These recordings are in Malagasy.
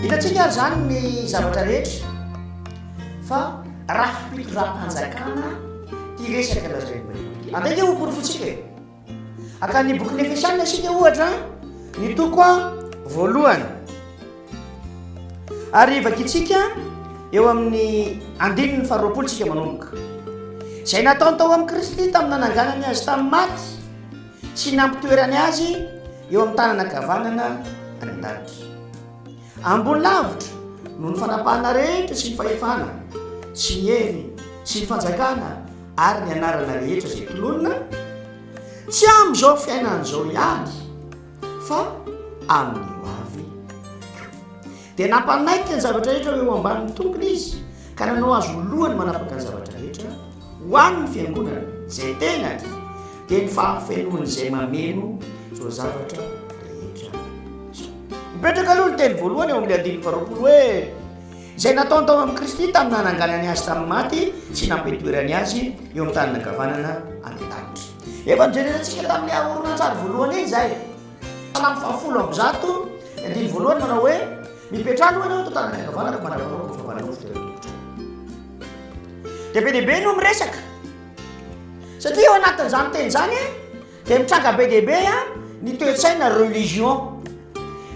hitantsika ary zany ny zavatra rehetra fa raha fipitondram-panjakana ty resaka lazaina andraika hoporofotsika aka ny boky ny Efesianina sika ohatra ny toko voalohany ary vakitsika eo amin'ny 19 tsika manomboka zay nataony tao amin'ny Kristy tamin'ny nananganany azy tamin'ny maty sy nampitoerany azy eo amin'ny tanana kavanana any an-danitra ambony lavitra no ny fanapahana rehetra sy ny fahefana sy ny hery sy ny fanjakana ary ny anarana rehetra zay tolonina tsy amin'izao fiainan'izao ihany fa amin'ny avy dia nampanaiky ny zavatra rehetra eo ambanin'ny tompony izy ka nanao azo lohany manapaka ny zavatra rehetra ho an'ny fiangonana zay tenany dia ny fahafenoan'izay mameno zao zavatra rehetra mipetraka aloha ny teny voalohany eo amin'ny 20 hoe zay nataony tao amin'ny Kristy tamin'ny nananganany azy tamin'ny maty sy nampitoerany azy eo amin'ny tanana kavanana any an-danitra efa nijerenantsika tamin'ny ahoronan-tsary voalohany iny zay tamin'ny 7 ny voalohany manao hoe mipetra aloha anao to tanana kavanana manarao favananofotra dia be dehibe no miresaka satria eo anatin'izany teny zany dia mitranga be dehibe ny toe-tsaina religion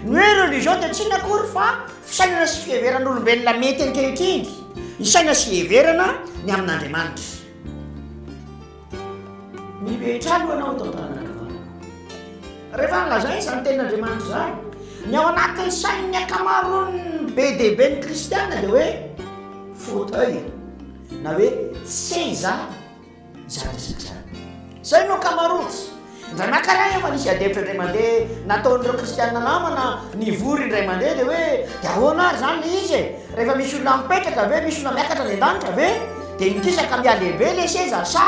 ny hoe religion dia tsy nakory fa fisainana sy fiheveran'olombelona mety ankehitriny ny saina sy heverana ny amin'Andriamanitra mipetra aloha anao tao tanana kavanana rehefa nylazay izany tenin'Andriamanitra zany ny ao anatin'ny sain'ny akamaroany be dehibe ny kristiana dia hoe fauteuil na hoe seza zany resaka zany zay no akamarotsy indray makara efa nisy adevitra indray mandeha nataon'ireo kristiana namana nivory indray mandeha dia hoe dia ahoana ary zany le izy rehefa misy olona mipetraka ave misy olona miakatra ny an-danitra ave dia mikisaka mialehibe le seza sa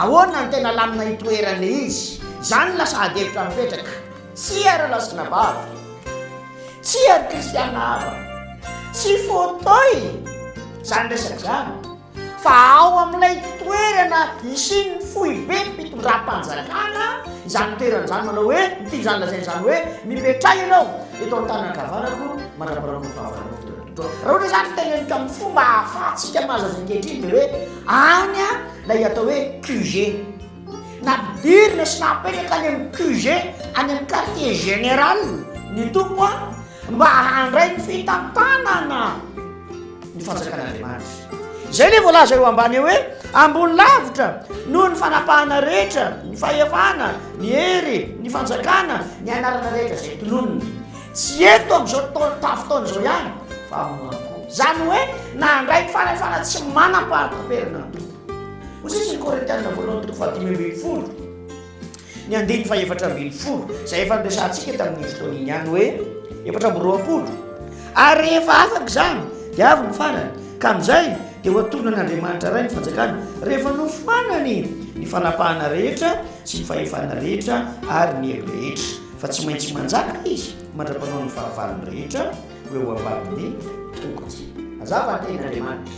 ahoana ny tena lamina hitoeran'le izy zany lasa adevitra mipetraka tsy ary lasina bavy tsy ary kristiana hafa tsy fauteuil zany resaka zany fa ao amin'ilay toerana isiny fohy be mpitondram-panjakana izany toerana zany manao hoe ity zany lazainy zany hoe mipetray ianao eto amin'ny tanana kavanako mandraparako fahavanako raha ohatra zany teneniko amin'ny fomba hahafahatsika mahazazy ankehitriny dia hoe any lay atao hoe QG napidirina sy napetraka any amin'ny QG any amin'ny quartier général ny tompo mba handray ny fitantanana ny fanjakan'Andriamanitra zay le voalaza eo ambany hoe ambony lavitra noho ny fanapahana rehetra ny fahefana ny hery ny fanjakana ny anarana rehetra zay tolonina tsy eto amin'izao tafotaona zao ihany fa amin'ako zany hoe nandray ny fanefana tsy manam-pahatamperana ny tompo osisy ny Korintiana voalohany toko 10:20 ny 2:7 zay efa niresantsika tamin'ny fotoana iny ihany hoe 420 ary rehefa afaka zany dia avy mifanana ka amin'izay dia ho atonan'Andriamanitra ray ny fanjakana rehefa nofanany ny fanapahana rehetra sy ny fahefana rehetra ary ny hery rehetra fa tsy maintsy manjaka izy mandra-panao ny fahavalony rehetra hoe ho ambanin'ny tongotsy azava tenin'Andriamanitra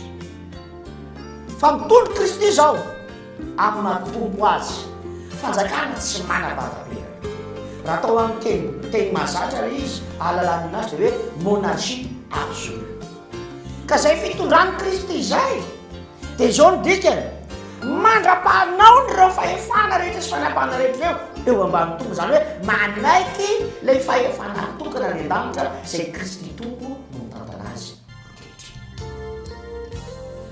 fa mitondro Kristy zao amin'ny mahatompo azy fanjakana tsy manam-pahatapera raha atao amin'ny teny mahazatra izy ahalalana azy dia hoe monarchie absolue ka zay fitondrany Kristy zay dia zao no dikany mandra-pahanao nyreo fahefana rehetra sy fanapahana rehetra eo ambany tompo zany hoe manaiky lay fahefana tokana ny an-danitra zay Kristy tompo no mitantana azy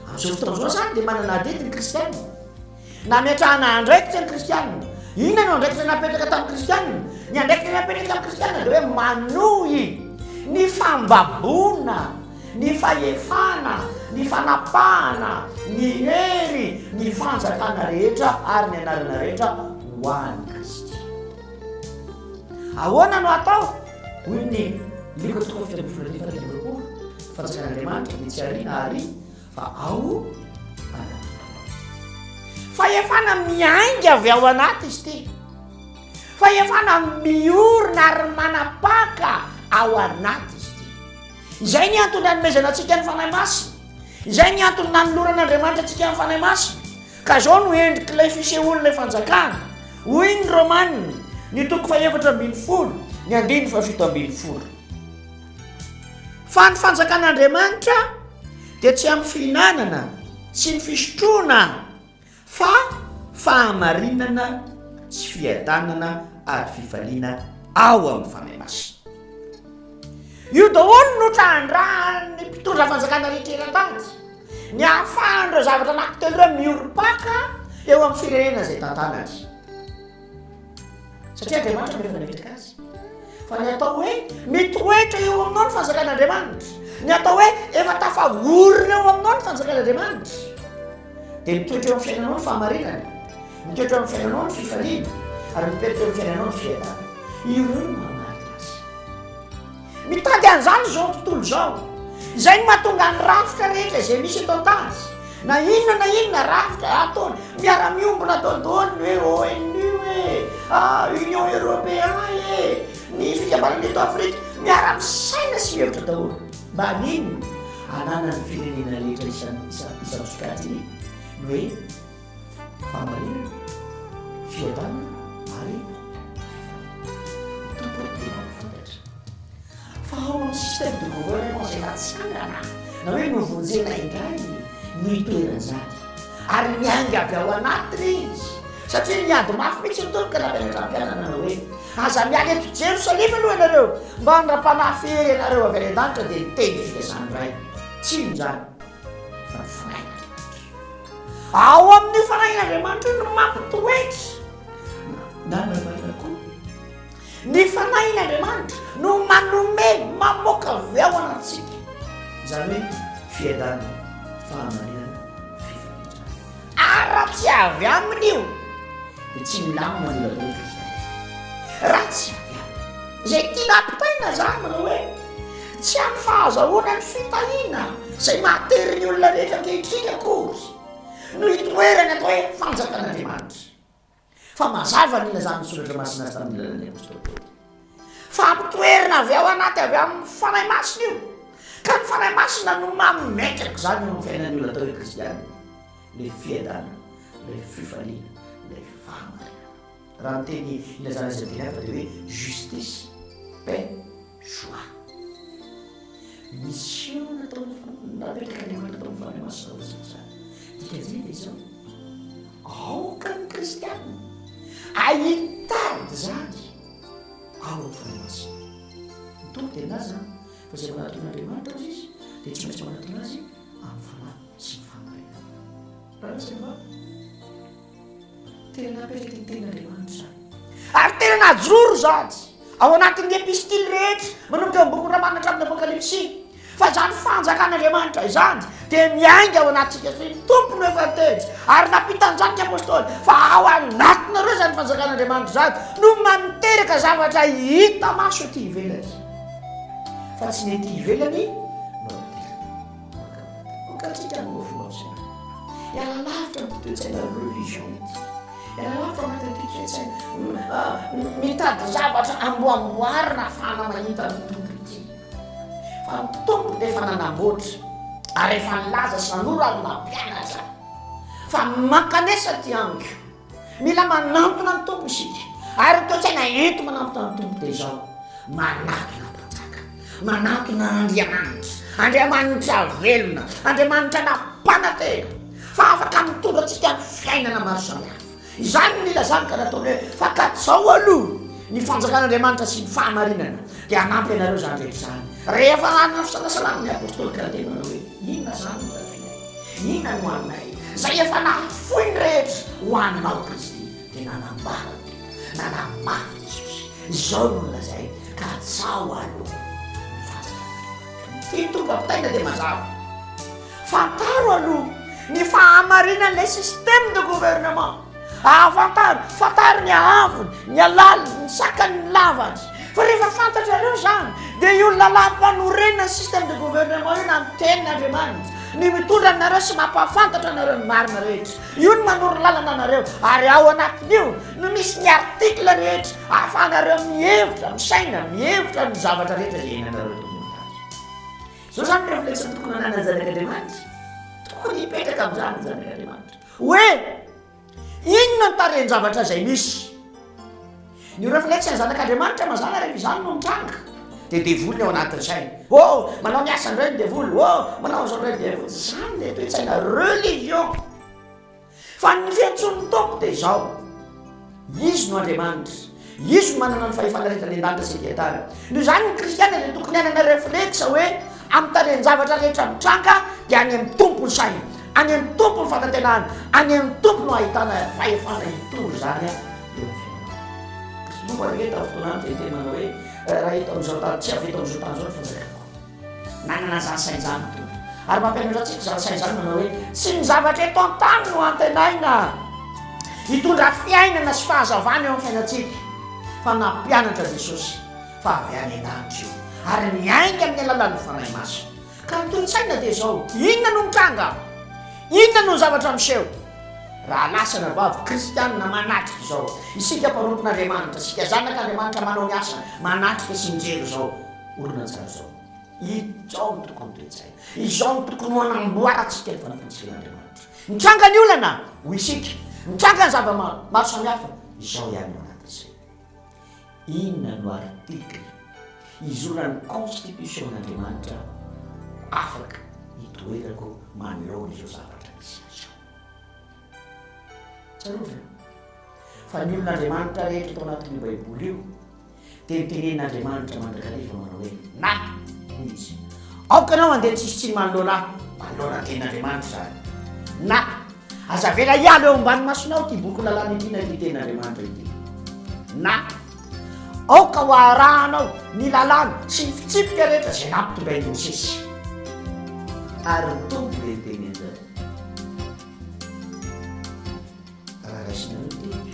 amin'izao fotoana zao zany dia manana adety ny kristianina na miatrahana andraikitra ny kristianina inona no andraikitra napetraka tamin'ny kristianina ny andraikitra napetraka tamin'ny kristianina dia hoe manohy ny fambabona ny fahefana ny fanapahana ny hery ny fanjakana rehetra ary ny anarana rehetra ho an'ny Kristy ahoana no atao hoy ny liko tokoa fitambifolatifatiliko fanjakan'Andriamanitra ny tsy ariana ary fa ao fahefana miainga avy ao anaty izy ty fahefana miorina ary manapaka ao anaty izay ny antony nanomezana antsika ny fanahy masina izay ny antony nanoloran'Andriamanitra antsika ny fanahy masina ka zao no endriky ilay fisehoan'ilay fanjakana hoy ny Romanina ny toko 4:10 ny 2:17 fa ny fanjakan'andriamanitra dia tsy amin'ny fihinanana sy ny fisotroana fa fahamarinana sy fiadanana ary fifaliana ao amin'ny fanahy masina. Io daholo no trandrany mpitondra fanjakana rehetrerandany ny ahafahan'ireo zavatra anankitelo ireo miorom-paka eo amin'ny firenena izay tantana azy. Satria Andriamanitra mirehefa napetraka azy fa ny atao hoe mitoetra eo aminao ny fanjakan'Andriamanitra, ny atao hoe efa tafagorona eo aminao ny fanjakan'Andriamanitra dia mitoetra eo amin'ny fiainanao ny fahamarinana, mitoetra eo amin'ny fiainanao ny fifaliana ary mitoetra eo amin'ny fiainanao ny fiadana. Ireo no mamarika azy. Mitady an'izany izao tontolo izao, izay no mahatonga ny rafitra rehetra izay misy eto an-tany na inona rafitra ataony miara-miombona daholo hoe ONU Union Européenne ny fikambanana eto Afrika miara-misaina sy mihevitra daholo mba hanino hanana ny firenena rehetra isan'ny sokajiny ny hoe fahamarinana, fiadanana ary tompo-tena mifantatra. Fa ao amin'ny système de gouvernement izay natsangana na hoe novonjena indray no itoeran'izany ary mianga avy ao anatiny izy satria niady mafy mitsy nitoloka na mpianatram-pianana hoe aza mialy eto Jerosalema aloha ianareo mba handra-panafiry ianareo avy any an-danitra dia niteny fikazany ray tsy inzany fa fanahin'Andriamanitra. Ao amin'ny fanahin'Andriamanitra no mampitoetra na namaina koa ny fanahin'Andriamanitra no manome mamoaka avy ao anatsika izany hoe fiadanana, fahamarinana, fifaliana. Raha tsy avy amin'io dia tsy milamina ny olona Kristiana. Raha tsy avy aminy izay tiana ampitaina zany manao hoe tsy amin'ny fahazahoana ny fitahiana izay mahatery ny olona rehetra ankehitriny akory no itoerany atao hoe fanjakan'Andriamanitra. Fa mazava nina zany misoratra masina azy tamin'ny lalan'ny apôstôly Paoly fa ampitoerana avy ao anaty avy amin'ny fanahy masina io ka ny fanahy masina no mametraka zany eo amin'ny fiainan'ny olona atao hoe kristiana le fiadana, le fifaliana, le fahamarinana. Raha ny teny ilazana izay teny hafa dia hoe justice, paix, joie. Misy io natao napetraka Andriamanitra tao amin'ny fanahy masina zany. Dikan'izay izao aoka ny kristiana ahitady zany ao amin'ny fanahy masina. Mitombo tena azy zany fa izay manatona Andriamanitra azy izy dia tsy maintsy manatona azy amin'ny fanahy sy ny fahamarinana. Raha tsy mba tena napetraka ny ten'Andriamanitra zany ary tena najoro zany ao anatin'ny epistily rehetra manomboka eo boky Ramana hatramin'ny Apokalipsy fa zany fanjakan'Andriamanitra izany dia miainga ao anatsika sy tompony efa teny ary napitan'izany ny apôstôly fa ao anatinareo zany fanjakan'Andriamanitra zany no maniteraka zavatra hita maso ety ivelany fa tsy nety ivelany nokatsika no mofomaosena iala lavitra ny toe-tsaina religion ity, iala lavitra anatin'ny toe-tsaina mitady zavatra amboamboarina ahafahana mahita ny tompo ity fa ny tompo dia efa nanamboatra ary efa nilaza sy nanora ny mampianatra fa mankanesa ty amiko mila manantona ny tompo isika ary toe-tsaina ento manantona ny tompo dia izao manatona mpanjaka, manatona Andriamanitra velona, Andriamanitra nampanatena fa afaka mitondra antsika ny fiainana maro samihafa. Izany no nilazany ka nataony hoe fa katsao aloha ny fanjakan'Andriamanitra sy ny fahamarinana dia hanampy ianareo zany rehetra zany. Rehefa anana fisalasalana ny apôstôly ka tena manao hoe inona zany no tafinay, inona no hoaninay izay efa nahafoy ny rehetra ho aninao Kristy dia nanamafy Jesosy. Izao no nilazay katsao aloha ny fanjakan'Andriamanitra. Fitompam-pitaina dia mazava fantaro aloha ny fahamarinan'ilay système de gouvernement. Fantaro ny ahavony, ny alaliny, ny sakany, ny lavany. Fa rehefa fantatrareo zany dia io lalam-panorenana ny système de gouvernement io na ny tenin'Andriamanitra ny mitondra anareo sy mampahafantatra anareo ny marina rehetra. Io no manoro lalana anareo ary ao anatin'io no misy ny article rehetra ahafahanareo mihevitra, misaina, mihevitra ny zavatra rehetra izay hainanareo tombony. Zao zany ny réflexion tokony hanana zanak'Andriamanitra. Tokony hipetraka amin'izany zanak'Andriamanitra hoe inona ny tareny zavatra izay misy. Ny réflexion zanak'Andriamanitra mazana rehefa izany no mitranga dia devoly ao anatin'ny sainy manao ny asany reny devoly manao an'izao reny devoly zany le toe-tsaina religion fa ny fiantson'ny tompo dia izao izy no andriamanitra izy no manana ny fahefanareta ny an-danitra sy diatany noho izany ny kristiana dia tokony anana reflexa hoe amin'ny tareny zavatra rehetra mitranga dia any amin'ny tompo ny sainy any amin'ny tompo ny fanantenana any amin'ny tompo no ahitana fahefana hitory zany moarehetra fotoanany teteny manao hoe raha hita amin'izao tany tsy avy eto amin'izao tany zao ny fanjakako nanana zany sainy zany tompo ary mampianatra antsika zany sainy zany manao hoe tsy ny zavatra eto an-tany no antenaina hitondra fiainana sy fahazavana eo amin'ny fiainantsika fa nampianatra Jesosy fa avy any an-danitra io ary miainga amin'ny alalan'ny fanahy maso ka ny tolotsaina dia izao inona no mitranga inona no zavatra miseho raha lasana vavy kristianina manatrika izao isika mpanompon'andriamanitra sika zanak'andriamanitra manao ny asa manatrika sy mijery izao olona tsara izao izao no tokony toetsaina izao no tokony ho anamboarantsika ny fanampintsikan'andriamanitra mitranga ny olana ho isika mitranga ny zava-maro samihafa izao ihany ao anatin'izay inona no artikle izolany constitution-n'andriamanitra afaka hitoerako manolona izao zavatra misy azao tsarovana fa ny olon'andriamanitra rehetra tao anatin'io baiboly io dia mitenen'andriamanitra mandrakariva manao hoe na izy aokanao andeha tsisy manolona manolona ten'andriamanitra zany na azavela ialo eo ambany masonao ty boky lalàna itina ty ten'andriamanitra ity na aoka ho arahanao ny lalàna sy ny fitsipika rehetra zay nampitombainy misesy ary tompo le teny an'izay raha raisinareo teny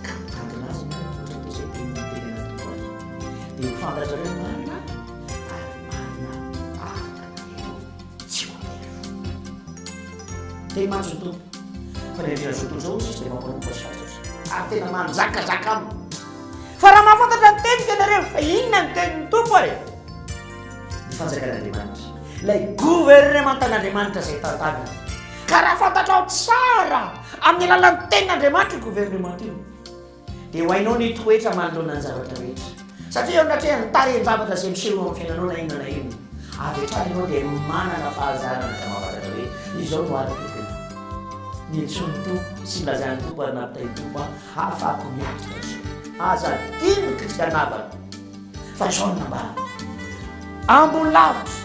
ka mitandrinazy ohatra tozay teny tenena tompo azy dia mifantatrareo marina ary marina afaka eo tsy hoatefo teny mantsy ny tompo fa ny andrina zao tontro zao izy dia mampanompo azy fantatry ary tena manjakazaka aminy fa raha mahafantatra ny teny tenareo fa inona ny tenyny tompo ary ny fanjakan'andriamanitra lay gouvernementan'andriamanitra zay tantana ka raha fantatrao tsara amin'ny alalan'ny tenin'andriamanitra gouvernement io dia ho hainao ny toetra manolona ny zavatra rehetra satria eo natria ny tareny zavatra zay miseho amin'ny fiainanao na inona na ino avy hatrany ianao dia manana fahazarana ka mahafantatra hoe izao no aratokony ny antsony tompo sy lazan'ny tompo ary nampitainy tompo ahafahako miatrika izao aza dimy kristianavana fa izao no nambara ambony lavitra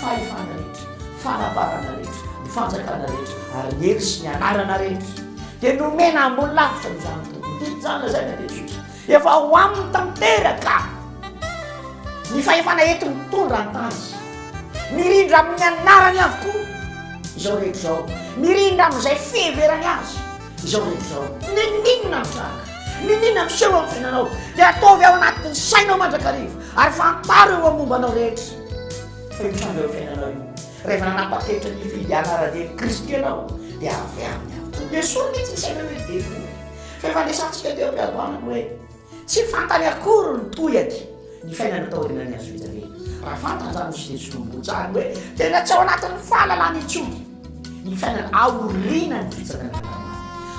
fahefana rehetra fanaparana rehetra ny fanjakana rehetra ary ny hery sy ny anarana rehetra dia nomena ambony lavitra no zany tompo dimy zany zay na dia tsotra efa ho aminy tanteraka ny fahefana ety mitondra an-tazy mirindra amin'ny anarany avokoa izao rehetra izao mirindra amin'izay fiheverany azy izao rehetra izao ninina mitranga ninina miseho amin'ny fiainanao dia ataovy ao anatin'ny sainao mandrakariva ary fantaro eo amin'ny mombanao rehetra fa mitranga eo fiainanao io rehefa nanapa-kevitra ny fidiana ara-dia kristy ianao dia avy aminy avokoa dia soa mihitsy ny saina hoe devo fa efa lesantsika teo miadoanako hoe tsy fantany akory ny toyady ny fiainana taorina ny azo vitsave raha fantany zany misy dia tsy tombotsany hoe tena tsy ao anatin'ny fahalalana itsony ny fiainana aorina ny fitsakana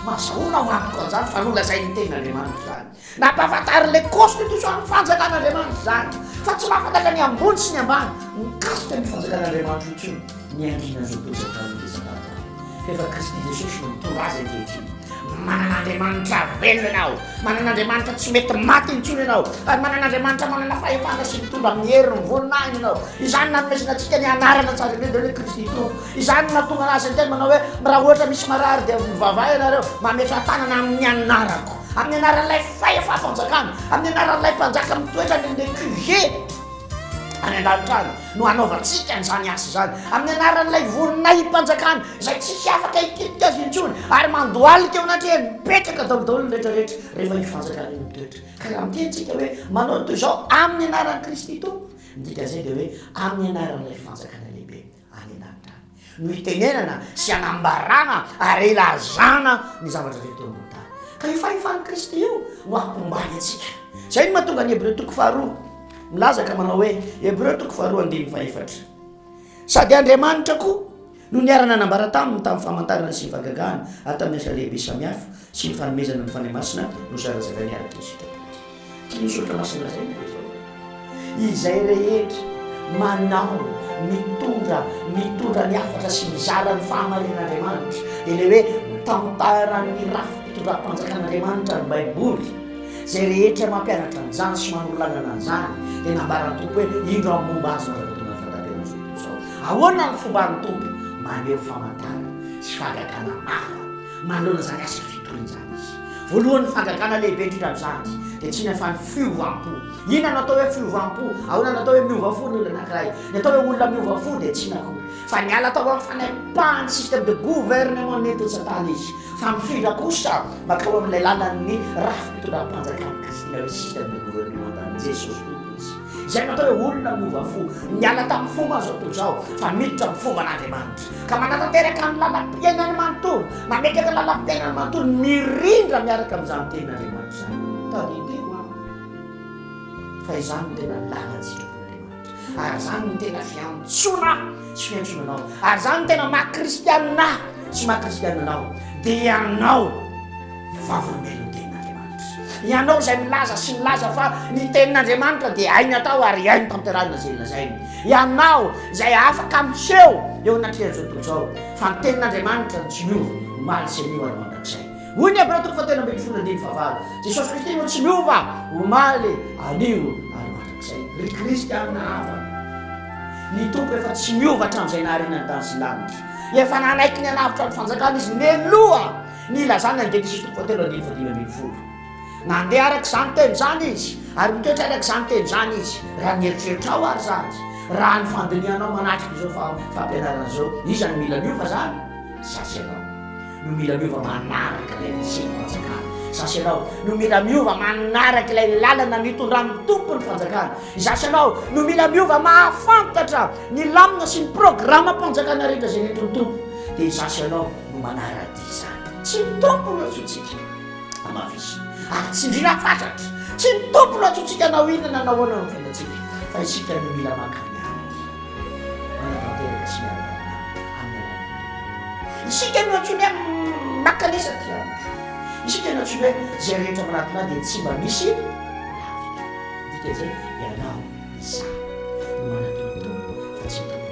masaona ho amiko an'izany fa nolazay ny ten'andriamanitra zany nampahafantary le constitution ny fanjakan'andriamanitra zany fa tsy mahafantatra ny ambony sy ny ambany mikasika ny fanjakan'andriamanitra itsony ny andrina zao tozatanodesatata fefa kristy jesosy no mitorazy ankehitriny manan'andriamanitra velona ianao manan'andriamanitra tsy mety maty intsony ianao ary manan'andriamanitra manana fahefana sy mitondra amin'ny hery ny voninahiny ianao izany nanomesinatsika ny anarana tsara indrindra hoe kristy tompo izany natonga anazy anteny manao hoe raha ohatra misy marary dia mivavay ianareo mametra tanana amin'ny anarako amin'ny anaran'ilay fahefa-fanjakana amin'ny anaran'ilay mpanjaka mitoetra ny QG any an-danitra no anaovantsika n'izany asa zany amin'ny anaran'ilay voninay mpanjakana zay tsisy afaka hikitika azy intsony ary mandoalika eo anatria mipetraka daolodaholo rehetrarehetra rehefa hifanjakana io mitoetra ka raha mitentsika hoe manao toy izao amin'ny anaran'i kristy tompo midika zay dia hoe amin'ny anaran'ilay fanjakana lehibe any an-danitra no hitenenana sy anambarana ary ilazana ny zavatra rehetra eo ambony tany ka io fahefan'i kristy io no ampombany atsika zay no mahatonga ny Hebreo 4 milaza ka manao hoe Hebreo 4:1 sady Andriamanitra koa no niarana nambara taminy tamin'ny famantarana sy ny fagagahana atamin'ny asa lehibe samihafa sy ny fanomezana ny fanahy masina no zarazara niaraka izy tia misoratra masina zay izay rehetra manao mitondra ny afatra sy mizara ny fahamarin'Andriamanitra dia le hoe tantaran'ny rafi-pitondram-panjakan'Andriamanitra ny baiboly zay rehetra mampianatra an'izany sy manololanana an'izany dia nambarany tompo hoe indro amin'ny momba azy mahatonga fataterana zao ahoana ny fomba ny tompo maneho famantarana sy fagakana maro manoloana zany asa fitorian'izany izy voalohany fagakana lehibe indrindra amin'izany dia tsy nefa ny fiovam-po ina natao hoe fiovam-po ahoana natao hoe miova-fo ny olona anankiray ny atao hoe olona miova-fo dia tsy nakory fa ny ala atao amin'ny fanaipahany système de gouvernement nety satana izy fa mifindra kosa makao amin'ilay lalan'ny rafi-pitondram-panjakana kristy hoe système de gouvernement tany jesosy tompo izy izay natao hoe olona miova-fo miala tamin'ny fomba zao tontolo zao fa miditra amin'ny fomban'Andriamanitra ka manatanteraka ny lalam-piainany manontolo mametaka lalam-piainany manontolo mirindra miaraka amin'izany tenin'Andriamanitra zany tadideo a fa izany no tena lalan-tsitrapon'Andriamanitra ary zany no tena fiantsona sy fiantsonanao ary zany no tena maha-kristianina sy maha-kristiananao dia ianao vavolombelony tenin'Andriamanitra ianao zay milaza sy milaza fa ny tenin'Andriamanitra dia hainy atao ary hainy tamterahina zay lazainy ianao zay afaka miseho eo anatrehany zao tontolo zao fa ny tenin'Andriamanitra ny tsy miova omaly sy miova ary mandrakizay hoy ny Hébreux 13:15 Jesosy Kristy no tsy miova omaly anio ary mandrakizay ry kristianina hafa ny tompo efa tsy miova hatramin'izay naharinany tany sy lanitra efa nanaiky ny anavitra ny fanjakana izy mialoha ny ilazany Genesis 3:5 nandeha araka izany teny zany izy ary mitoetra araka izany teny zany izy raha nieritreretra ao ary zany raha ny fandinianao manatrika izao fampianarana zao iza no mila miova zany sasy anao no mila miova manaraka ilay niseny fanjakana sasy anao no mila miova manaraka ilay lalana mitondran'ny tompo ny fanjakana zasy anao no mila miova mahafantatra ny lamina sy ny programa mpanjakana rehetra zay nentiny tompo dia zasy anao no manara-dy zany tsy tompo no atsotsika amafisy ary tsy indrina fatatra tsy ny tompo no atsotsika anao inana anao ana no fiainatsika fa isika no mila makanyany manatanteraka sy miaraka amin'ny isika no atsony makanesa ty andro isika no atsony hoe zay rehetra manatona dia tsy mba misy lavitra dika zay ianao isa no manatona tompo fa tsy tompo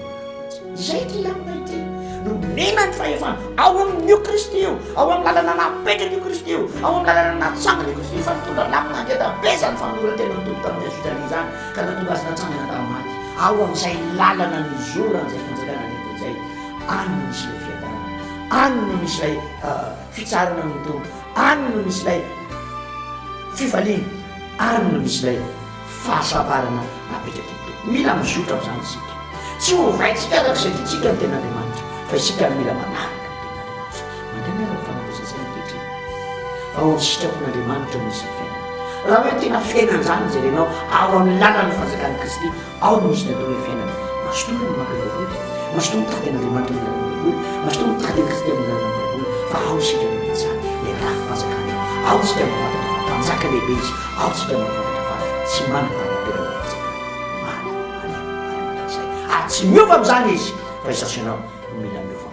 izay ty lamina ity no mena ny fahefana ao amin'io Kristy io ao amin'ny lalana napetrany io Kristy io ao amin'ny lalana natsangana io Kristy io fa mitondra lamina ngedabezany fanolorantena tompo tamin'ny azotany zany ka natonga azy natsangana tamin'ny maty ao amin'izay lalana mizoran'izay fanjakana nety zay any no misy ilay fiadarana any no misy ilay fitsarana ny tompo any no misy ilay fifaliana any no misy ilay fahasaparana napetraky ny tompo mila mizotra amin'izany isika tsy hovaitsika araka izay titsika ny ten'Andriamanitra fa isika mila manaraka ny ten'Andriamanitra mandeha miaraka fanambezazay nykehitriny fa ao amin'ny sitrapon'Andriamanitra misy fiainana raha hoe tena fiainana zany zay renao ao amin'ny lalany fanjakan'i Kristy ao no misy natao hoe fiainana masotomy no maka baiboly masotomy mitady an'Andriamanitra amin'ny lalana baiboly masotomy mitady an'i Kristy amin'ny lalana baiboly fa ao isika no mitsany le raha fanjakana ao isika mafantatra fa mpanjaka lehibe izy ao isika mafantatra fa tsy manam-pahaterana fanjakana maly tsy miova amin'izany izy fa isasy anao mila miova